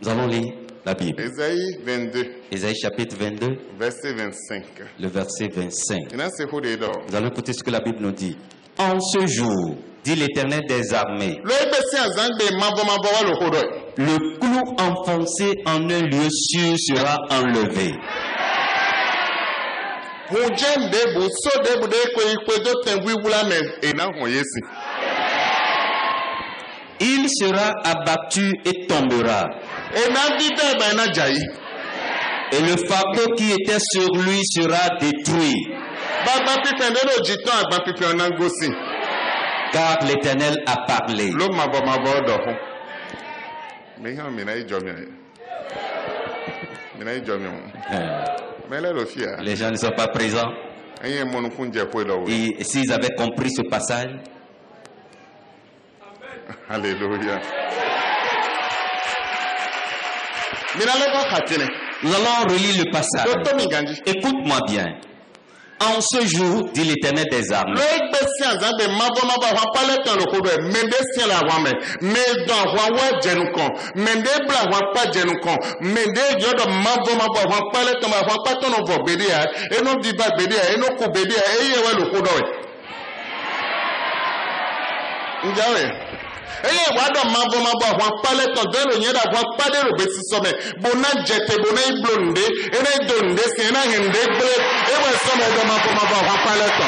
Nous allons lire la Bible. Ésaïe 22. Ésaïe chapitre 22. Verset 25. Le verset 25. Nous allons écouter ce que la Bible nous dit. En ce jour, dit l'Éternel des armées, le clou enfoncé en un lieu sûr sera enlevé. Il sera abattu et tombera. Et le fardeau qui était sur lui sera détruit. Car l'Éternel a parlé. Les gens ne sont pas présents. Et s'ils avaient compris ce passage. Alléluia. Nous allons relire le passage. Écoute-moi bien. En ce jour, dit l'Éternel des armées, eye wado mavo ahwa pale to delo nyeda ahwa pade ro besi some bona jete bona iblonde ene donde se na hende ble ewe some do mavo ahwa pale to.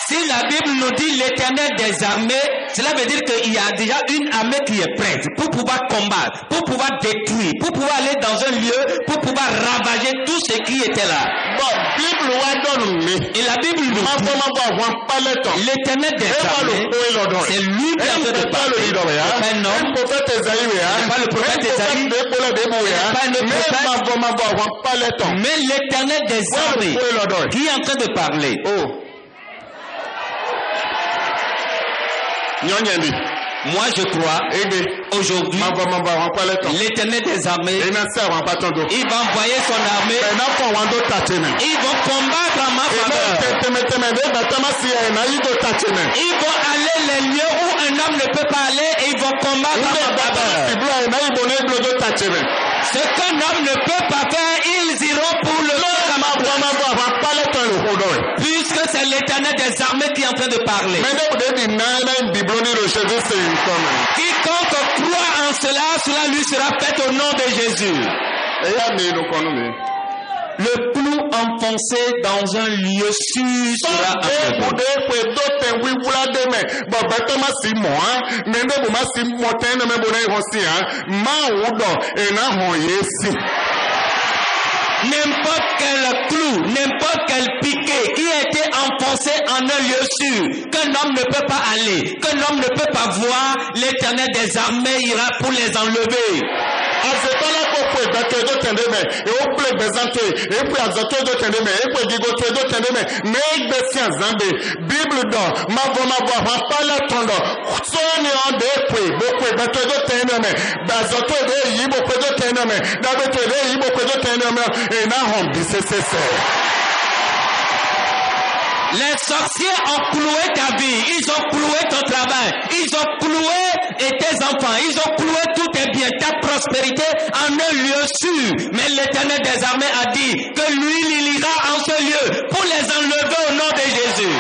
Si la Bible nous dit l'Éternel des armées, cela veut dire qu'il y a déjà une armée qui est prête pour pouvoir combattre, pour pouvoir détruire, pour pouvoir aller dans un lieu, pour pouvoir ravager tout ce qui était là. Et la Bible nous dit l'Éternel des armées, c'est lui qui est en train de parler. Un homme, pas le prophète Esaïe, pas un prophète, mais l'Éternel des armées qui est en train de parler. Moi je crois aujourd'hui l'Éternel des armées il va envoyer son armée, ils vont combattre en ma faveur, ils vont aller les lieux où un homme ne peut pas aller et ils vont combattre en ma faveur. Ce qu'un homme ne peut pas faire, ils iront pour le faire. Puisque c'est l'Éternel des armées qui est en train de parler. Quiconque croit en cela, cela lui sera fait au nom de Jésus. Le clou enfoncé dans un lieu sûr sera enlevé. N'importe quel clou, n'importe quel piquet qui a été enfoncé en un lieu sûr, qu'un homme ne peut pas aller, qu'un homme ne peut pas voir, l'Éternel des armées ira pour les enlever. Les sorciers ont cloué ta vie, ils ont cloué ton travail, ils ont cloué tes enfants, ils ont cloué tous tes biens, ta prospérité en un lieu sûr. Mais l'Éternel des armées a dit que lui, il ira en ce lieu pour les enlever au nom de Jésus.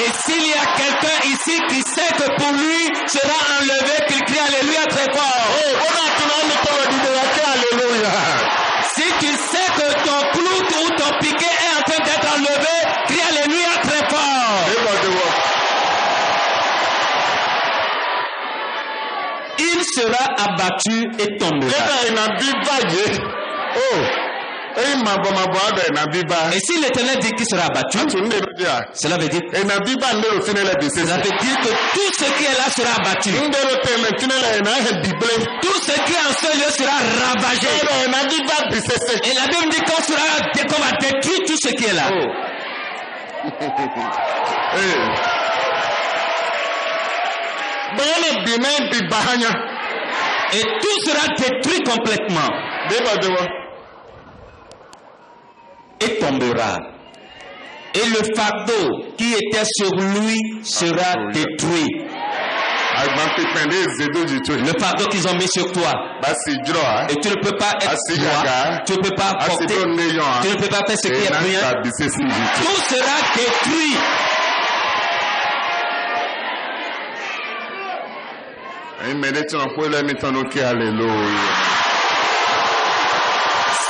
Et s'il y a quelqu'un ici qui sait que pour lui sera enlevé, qu'il crie Alléluia très fort. Si tu sais que ton clou ou ton piquet est en train d'être enlevé, crie Alléluia très fort. Il sera abattu et tombera. Et si l'Éternel dit qu'il sera abattu, cela veut dire que tout ce qui est là sera abattu. Tout ce qui est en ce lieu sera ravagé. Et la Bible dit qu'on va détruire tout ce qui est là. Et tout sera détruit complètement. Et tombera. Et le fardeau qui était sur lui sera détruit. Le fardeau qu'ils ont mis sur toi. Et tu ne peux pas être roi. Tu ne peux pas porter. Tu ne peux pas faire ce qui est bien. Tout sera détruit.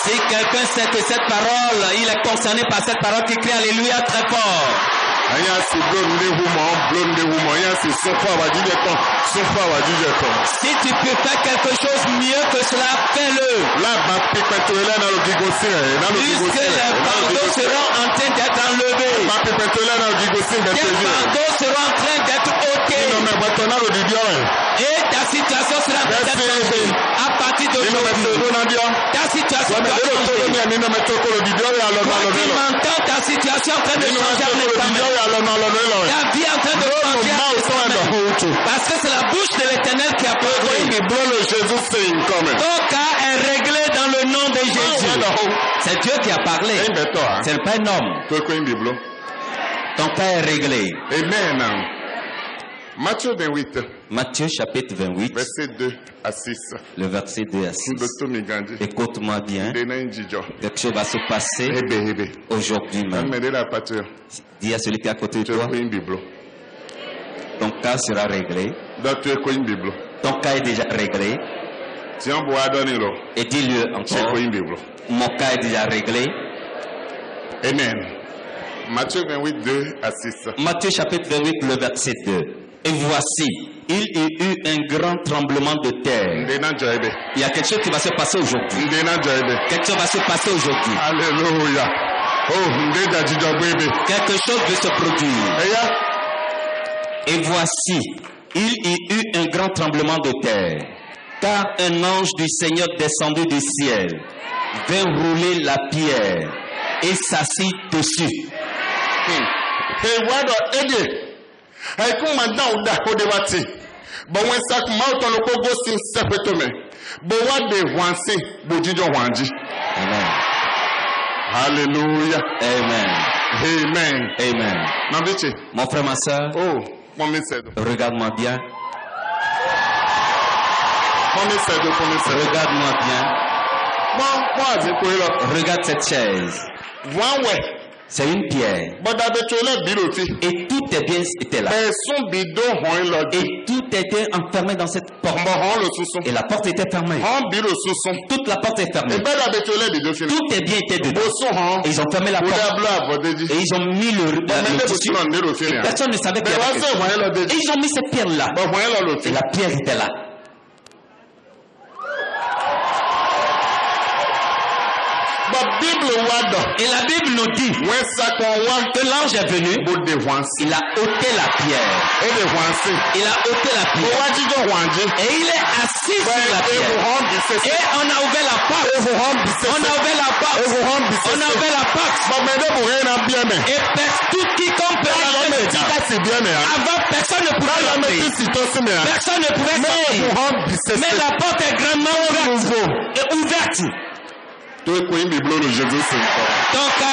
Si quelqu'un sait que cette parole, il est concerné par cette parole qui crie Alléluia très fort. Si tu peux faire quelque chose mieux que cela, fais-le. Puisque les fardeaux seront en train d'être enlevés. Les fardeaux seront en train d'être ôtés. Et ta situation sera peut-être changée. À partir d'aujourd'hui, ta situation doit changer. Quand tu m'entends, ta situation est en train de changer en examen. Ta vie est en train de changer en examen. Parce que c'est la bouche de l'Éternel qui a parlé. Ton cas est réglé dans le nom de Jésus. C'est Dieu qui a parlé. C'est pas un homme. Ton cas est réglé. Amen. Matthieu 28. Matthieu chapitre 28. Verset 2 à 6. Le verset 2 à 6. Écoute-moi bien. Quelque chose va se passer aujourd'hui même. Dis à celui qui est à côté de toi. Ton cas sera réglé. Ton cas est déjà réglé. Et dis-le encore. Mon cas est déjà réglé. Amen. Matthieu 28, 2 à 6. Matthieu chapitre 28, le verset 2. Et voici, il y eut un grand tremblement de terre. Il y a quelque chose qui va se passer aujourd'hui. Quelque chose va se passer aujourd'hui. Alléluia. Quelque chose va se produire. Et voici, il y eut un grand tremblement de terre. Car un ange du Seigneur descendu du ciel vint rouler la pierre et s'assit dessus. Amen. Alléluia. Amen. Amen. Amen. Mon frère, ma soeur, regarde-moi bien. Regarde-moi bien. Regarde cette chaise. C'est une pierre. Et tout est bien était là. Et tout était enfermé dans cette porte. Et la porte était fermée. Toute la porte est fermée. Tout est bien été dedans. Et ils ont fermé la porte. Et ils ont mis le tissu. Et personne ne savait qu'il y avait quelque chose. Et ils ont mis cette pierre là. Et la pierre était là. Et la Bible nous dit que l'ange est venu, il a ôté la pierre. Il a ôté la pierre. Et il est assis sur la pierre. Et on a ouvert la porte. On a ouvert la porte. On a ouvert la porte. Et tout quiconque peut rentrer. Avant, personne ne pouvait rentrer. Personne ne pouvait sortir. Mais la porte est grandement ouverte. Ton cas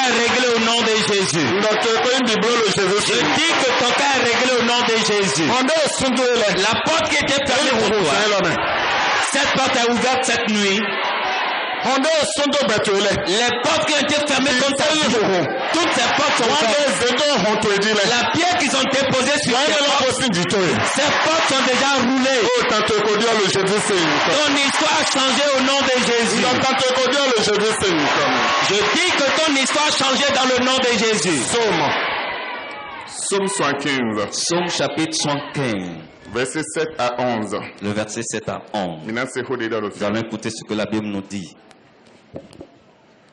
est réglé au nom de Jésus. Je dis que ton cas est réglé au nom de Jésus. La porte qui était fermée pour toi, cette porte est ouverte cette nuit. Les portes qui ont été fermées contre ta vie, toutes ces portes sont fermées. La pierre qu'ils ont déposée sur ces portes sont déjà roulées. Ton histoire a changé au nom de Jésus. Je dis que ton histoire a changé dans le nom de Jésus. Psaume 75. Psaume chapitre 75. Verset 7 à 11. Le verset 7 à 11. Nous allons écouter ce que la Bible nous dit.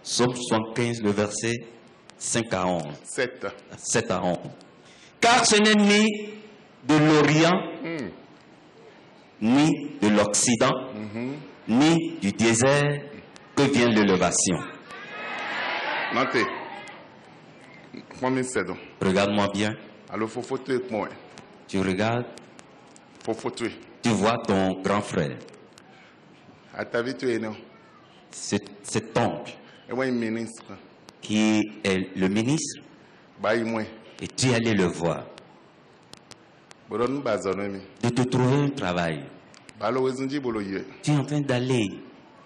Psaume 75, le verset 5 à 11. 7 à 11. Car ce n'est ni de l'Orient, ni de l'Occident, ni du désert que vient l'élévation. Notez. Regarde-moi bien. Alors, faut photo avec moi. Tu regardes, Faut photo. tu vois ton grand frère, À ta vie, tu es non. cet oncle Et moi, un ministre. qui est le ministre, Bah, moi. et tu es allé le voir, Boron bazonemi. de te trouver un travail. Balo wezunji bolo ye. Tu es en train d'aller,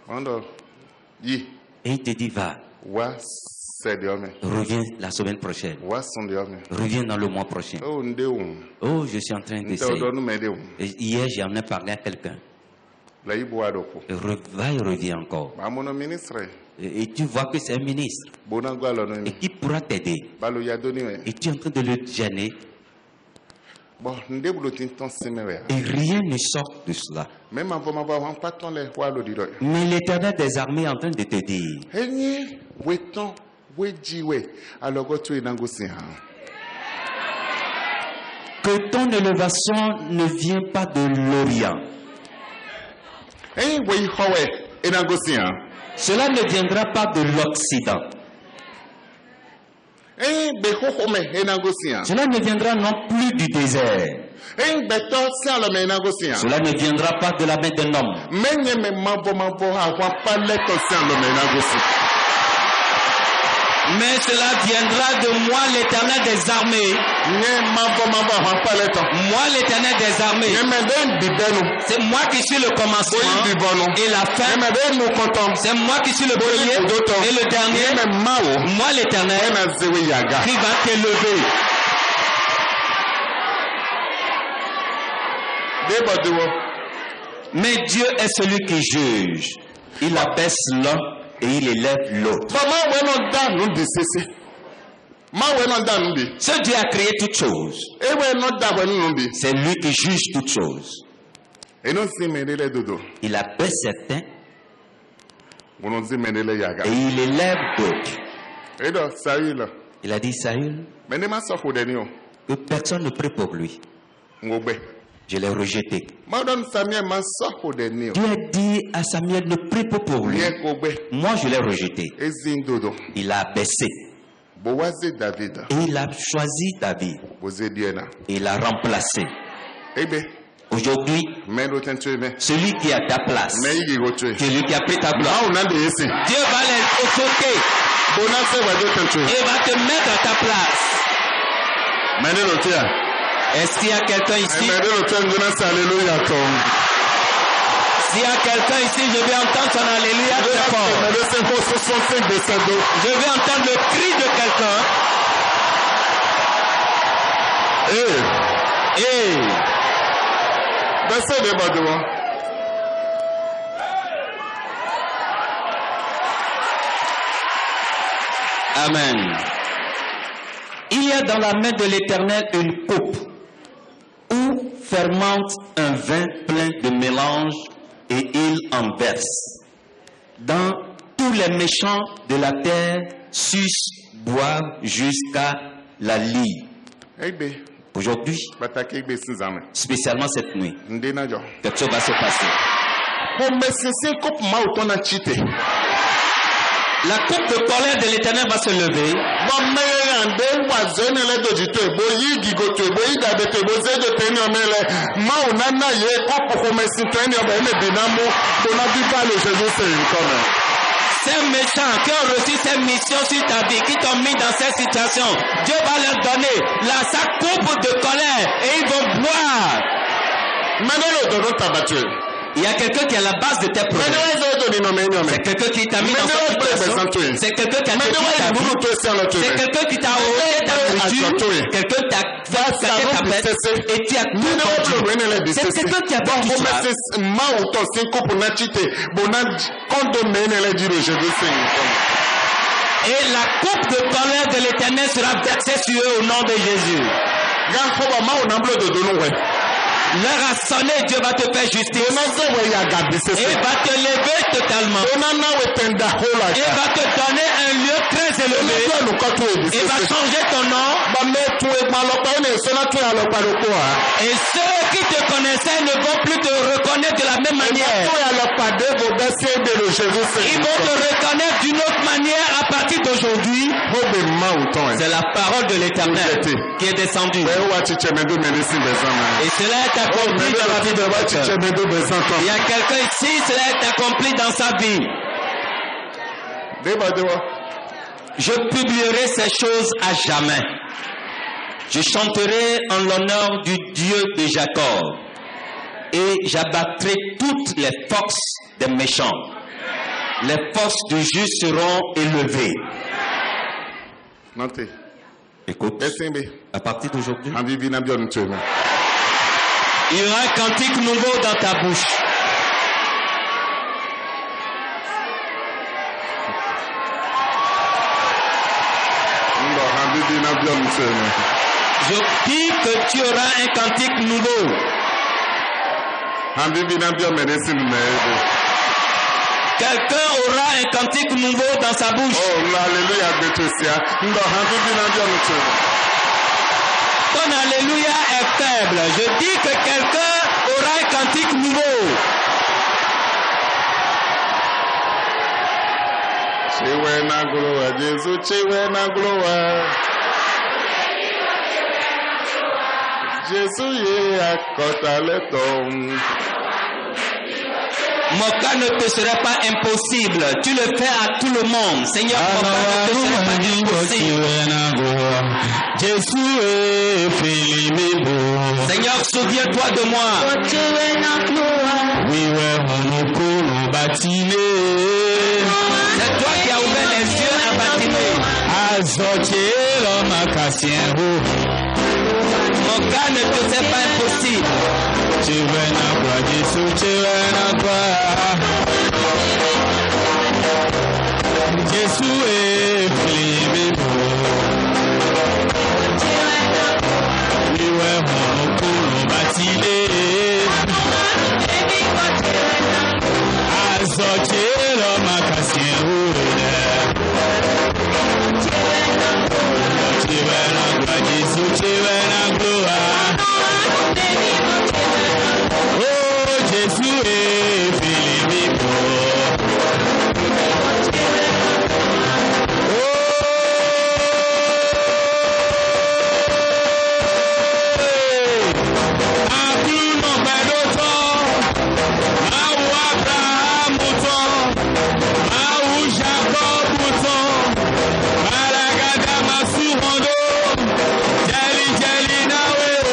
Mando. Yi. et il te dit, va, Wa c'est de homme. reviens la semaine prochaine, Wa son de homme. reviens dans le mois prochain. Oh, ndeum. Oh, je suis en train Nte d'essayer. odonu medeum. Et hier, j'en ai parlé à quelqu'un. La ibo adoko. Va et reviens encore. Ba mono ministre. Et tu vois que c'est un ministre, Bonango alonomi. et qui pourra t'aider. Balo ya doni me. Et tu es en train de le gêner, Bon, ndebulo tinton semewe. et rien ne sort de cela. Même avant ma voix, on pas ton les wa lo dido. Mais l'Éternel des armées est en train de te dire, Enyi weton wejiwe. Alors go tu enangosi ha. que ton élévation ne vient pas de l'Orient. Enyi we howe enangosi ha. Cela ne viendra pas de l'Occident. Enyi be hohome enangosi ha. Cela ne viendra non plus du désert. Enyi beto si alo me enangosi ha. Cela ne viendra pas de la main d'un homme. Menye me mabo ha wa pa leto si alo me enangosi. Mais cela viendra de moi, l'Éternel des armées. Nye mabo ha pa leto. Moi, l'Éternel des armées. Nye me den bibenu. C'est moi qui suis le commencement Oyi bibono. et la Nye fin. me den no konton. C'est moi qui suis le premier et le Nye dernier. me mawo. Moi, l'Éternel, Nye me zewe yaga. qui va t'élever. Debo dewo. Mais Dieu est celui qui juge. Il abaisse l'un et il élève l'autre. But ma we no da no bi sese. Ma we no da no bi. Ce Dieu a créé toutes choses. E we no da we no bi. C'est lui qui juge toutes choses. E no si me dele dodo. Il abaisse certains Bono si me dele yaga. et il élève d'autres. E do Saül. Il a dit, Saül, Me ne ma so fo deni o. que personne ne prie pour lui. Ngogbe. Je l'ai rejeté. Ma don Samuel ma so fo deni o. Dieu a dit à Samuel, ne prie pas pour lui. Nye kogbe. Moi, je l'ai rejeté. Ezin dodo. Il a abaissé. Boaze David. Et il a choisi David. Boze Diena. Et il l'a remplacé. Ebe. Aujourd'hui, Me do tentu me. celui qui est à ta place, Me yi go tue. celui qui a pris ta gloire, Ma una de yesi. Dieu va les sauter Bona se wa do tentu. et va te mettre à ta place. Me ne lo tia. Est-ce qu'il y a quelqu'un ici? Me ne lo tia ngona sa alléluia tom. S'il y a quelqu'un ici, je vais entendre son alléluia très fort. Me do se ho 65 de sado. Je vais entendre le cri de quelqu'un. Et Bese de badewo. Amen. Il y a dans la main de l'Éternel une coupe où fermente un vin plein de mélange et il en verse. Dans tous les méchants de la terre sucent, boivent jusqu'à la lie. Ebe. Aujourd'hui, Batake ebe sinzame. spécialement cette nuit, Ndena jo. quelque chose va se passer. Ko mesinsin kop ma utona chite. La coupe de colère de l'Éternel va se lever. Bo meye ande wa zene le dojito ebo yi gigoto ebo yi gabeto ebo zejo teni omele. Ma unana ye kop ko mesin teni omele binamu. Bona biba le Jésus c'est une comme. Ces méchants qui ont reçu ces missions sur ta vie, qui t'ont mis dans cette situation, Dieu va leur donner sa coupe de colère et ils vont boire. Menelo dodo tabatue. Il y a quelqu'un qui est à la base de tes problèmes. C'est quelqu'un qui t'a mis dans cette situation. C'est quelqu'un qui a détruit ta vie. C'est quelqu'un qui t'a ôté ta nourriture. Quelqu'un qui t'a fait ta bête et tu as tout perdu. C'est quelqu'un qui a battu et la coupe de colère de l'Éternel sera versée sur eux au nom de Jésus. L'heure a sonné, Dieu va te faire justice. Et va te lever de ta totalement. Et va te donner un lieu très élevé. Il va changer ton nom. Et ceux qui te connaissaient ne vont plus te reconnaître de la même manière. Ils vont te reconnaître d'une autre manière à partir d'aujourd'hui. C'est la parole de l'Éternel qui est descendue. Et cela est accompli dans la vie de votre. Il y a quelqu'un ici, cela est accompli dans sa vie. Je publierai ces choses à jamais. Je chanterai en l'honneur du Dieu de Jacob. Et j'abattrai toutes les forces des méchants. Les forces du juste seront élevées. Écoute, à partir d'aujourd'hui, il y aura un cantique nouveau dans ta bouche. Je dis que tu auras un cantique nouveau. Quelqu'un aura un cantique nouveau dans sa bouche. Oh, alléluia. Ton alléluia est faible. Je dis que quelqu'un aura un cantique nouveau. Mon cas ne te serait pas impossible. Tu le fais à tout le monde. Seigneur, mon cas ne te serait pas impossible. Seigneur, souviens-toi de moi. C'est toi qui as ouvert les yeux à bâtiment. Mon cas ne te serait pas impossible. Jésus est filmé pour. Oui, ouais, mon coulo bâtilé. Azote l'homme cassien roule. Tu es la gloire, Jésus, tu es la gloire. Oh, Jésus est filmé pour. Jali, jali, nawe.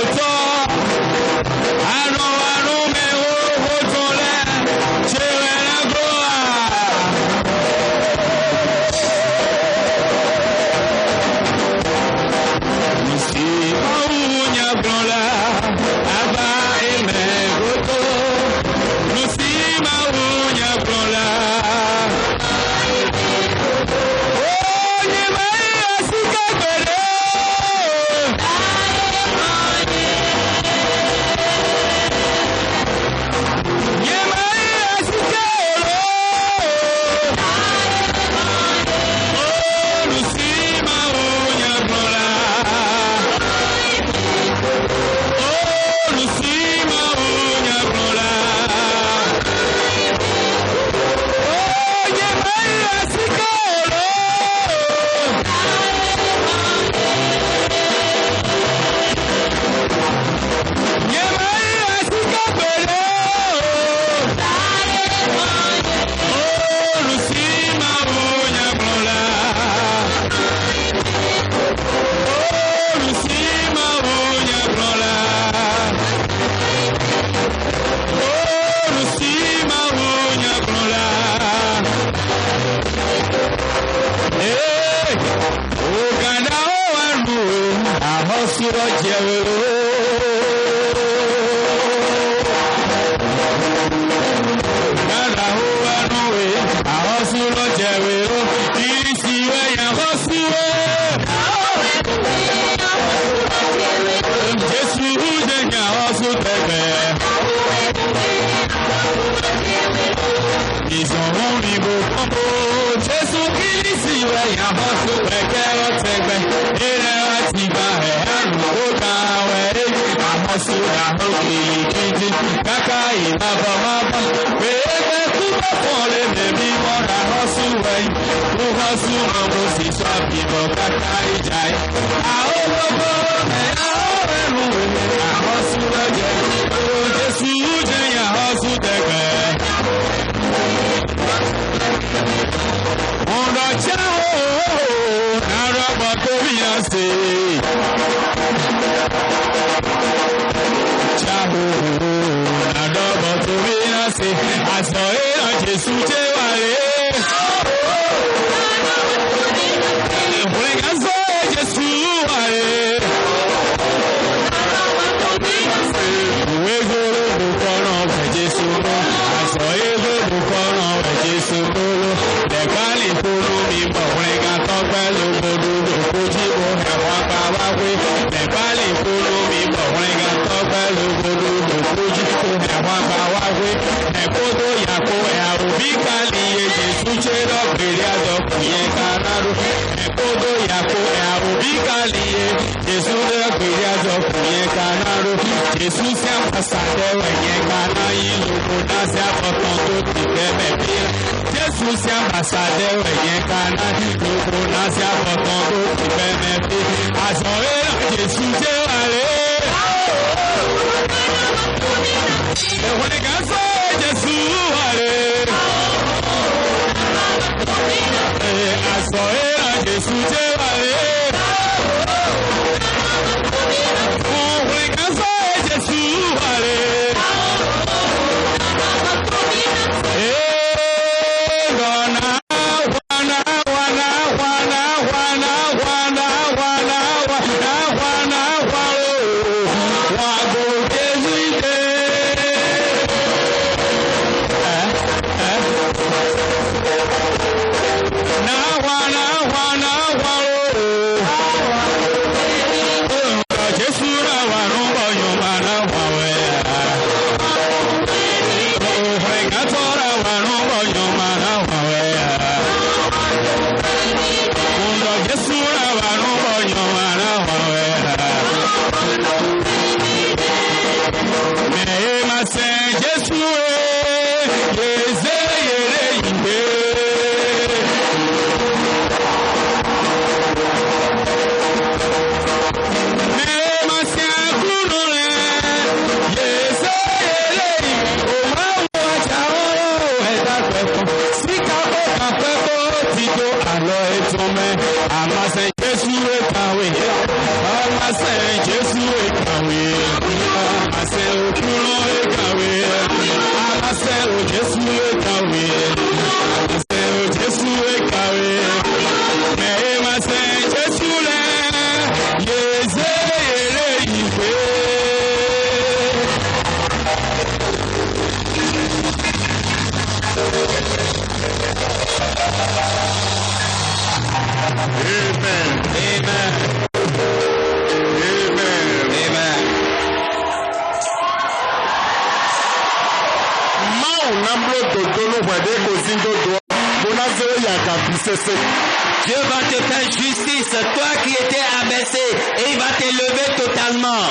Dieu va te faire justice, toi qui étais abaissé, et il va te lever totalement.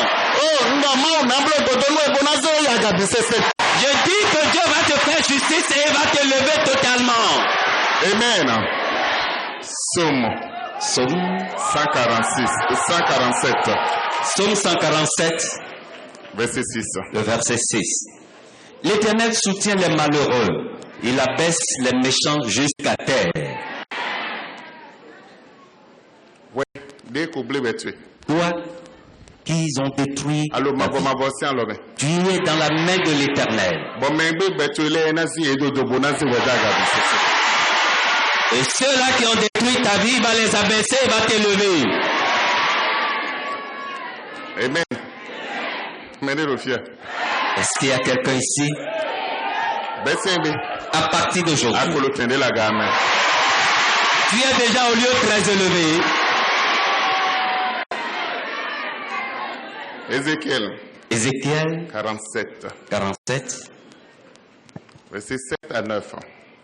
Je dis que Dieu va te faire justice et il va te lever totalement. Amen. Psaume 147. Psaume 147, verset 6. le verset 6. L'Éternel soutient les malheureux, il abaisse les méchants jusqu'à terre. Ouais, dès qu'on blé tué. Toi qu'ils ont détruit, Allô, ma tu es dans la main de l'Éternel. Et ceux-là qui ont détruit ta vie, il va les abaisser, il va te lever. Amen. Est-ce qu'il y a quelqu'un ici? À partir d'aujourd'hui, tu es déjà au lieu très élevé. Ézéchiel 47. 47. Verset 7 à 9.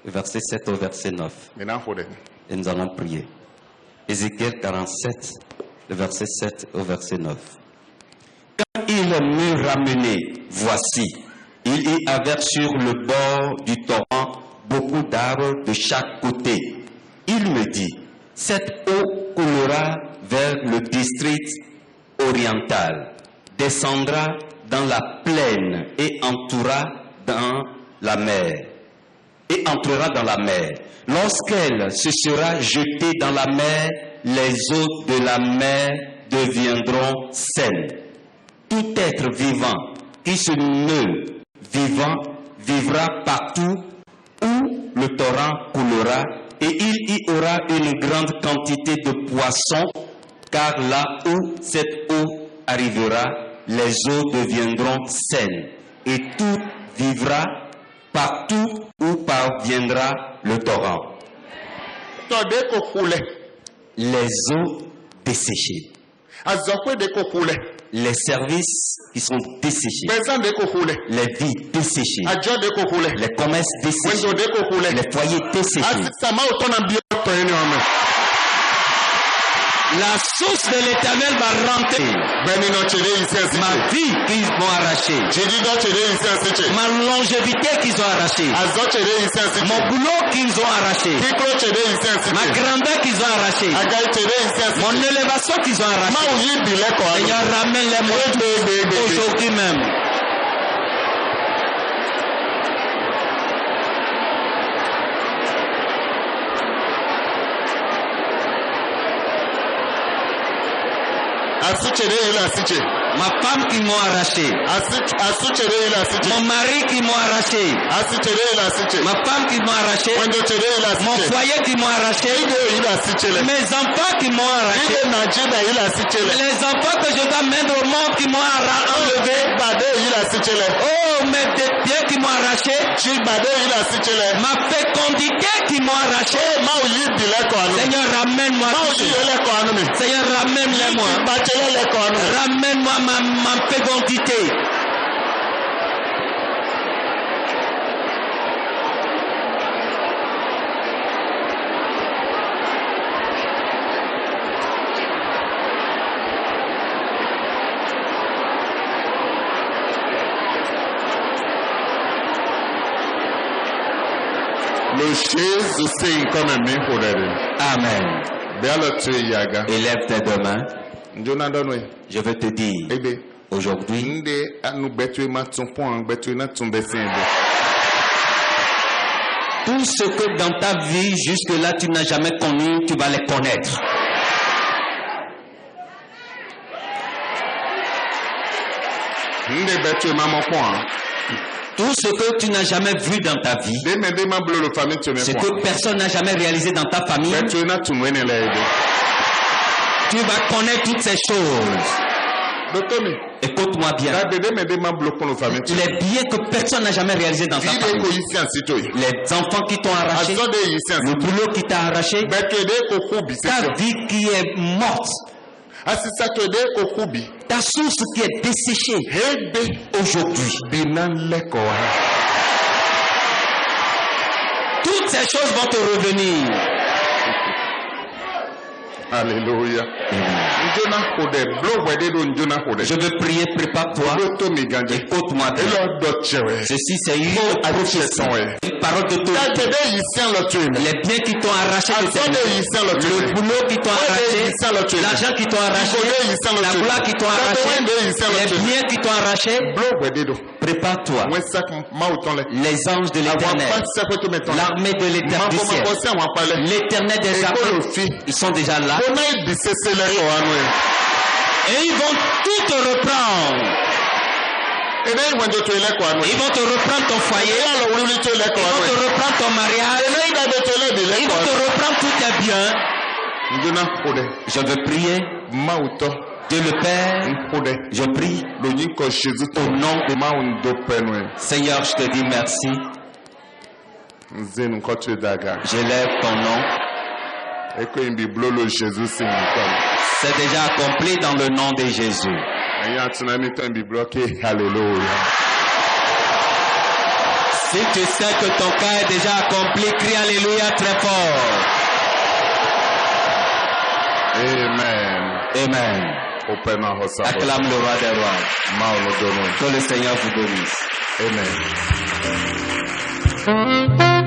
verset 7 au verset 9. Mina hode. Et nous allons prier. Ézéchiel 47, le verset 7 au verset 9. Quand il me ramenait, voici, il y avait sur le bord du torrent beaucoup d'arbres de chaque côté. Il me dit, cette eau coulera vers le district oriental, descendra dans la plaine et entrera dans la mer. Lorsqu'elle se sera jetée dans la mer, les eaux de la mer deviendront saines. Tout être vivant qui se meut vivra partout où le torrent coulera, et il y aura une grande quantité de poissons, car là où cette eau arrivera, les eaux deviendront saines, et tout vivra partout où parviendra le torrent. Les eaux desséchées. Les services qui sont desséchés. Les vies desséchées. Les commerces desséchés. Les foyers desséchés. La source de l'Éternel va rentrer. Ma vie qu'ils m'ont arrachée. Ma longévité qu'ils ont arrachée. Mon boulot qu'ils ont arraché. Ma grandeur qu'ils ont arrachée. Mon élévation qu'ils ont arrachée. Seigneur, ramène-les-moi aujourd'hui même. Ma femme qui m'a arraché. Mon mari qui m'a arraché. Ma femme qui m'a arraché. Mon foyer qui m'a arraché. Mes enfants qui m'ont arraché. Les enfants que je dois mettre au monde qui m'ont enlevé. Oh, mes pieds qui m'ont arraché. Ma fécondité qui m'ont arraché. Seigneur, ramène-moi. Seigneur, ramène-les-moi. Ramène-moi ma fécondité. Amen. Élève tes deux mains. Je veux te dire, aujourd'hui, tout ce que dans ta vie, jusque-là, tu n'as jamais connu, tu vas les connaître. Tout ce que tu n'as jamais vu dans ta vie, ce que personne n'a jamais réalisé dans ta famille, tu vas connaître toutes ces choses. Écoute-moi bien. Les biens que personne n'a jamais réalisé dans ta famille, les enfants qui t'ont arraché, le boulot qui t'a arraché, ta vie qui est morte, ta source qui est desséchée aujourd'hui. Toutes ces choses vont te revenir. Alléluia. Je veux prier, prépare-toi. Écoute-moi bien. Ceci, c'est une prophétie, une parole de toi. Les biens qui t'ont arraché de tes mains, le boulot qui t'ont arraché, l'argent qui t'ont arraché, la gloire qui t'ont arraché, les biens qui t'ont arraché. Prépare-toi. Les anges de l'Éternel, l'armée de l'Éternel du ciel, l'Éternel des armées, ils sont déjà là. Et ils vont tout te reprendre. Ils vont te reprendre ton foyer. Ils vont te reprendre ton mariage. Ils vont te reprendre tous tes biens. Je veux prier. Dieu le Père, je prie au nom de Seigneur, je te dis merci. J'élève ton nom. C'est déjà accompli dans le nom de Jésus. Si tu sais que ton cas est déjà accompli, crie Alléluia très fort. Amen. Amen. Open our hearts. Acclame le roi des rois. Que le Seigneur vous bénisse. Amen.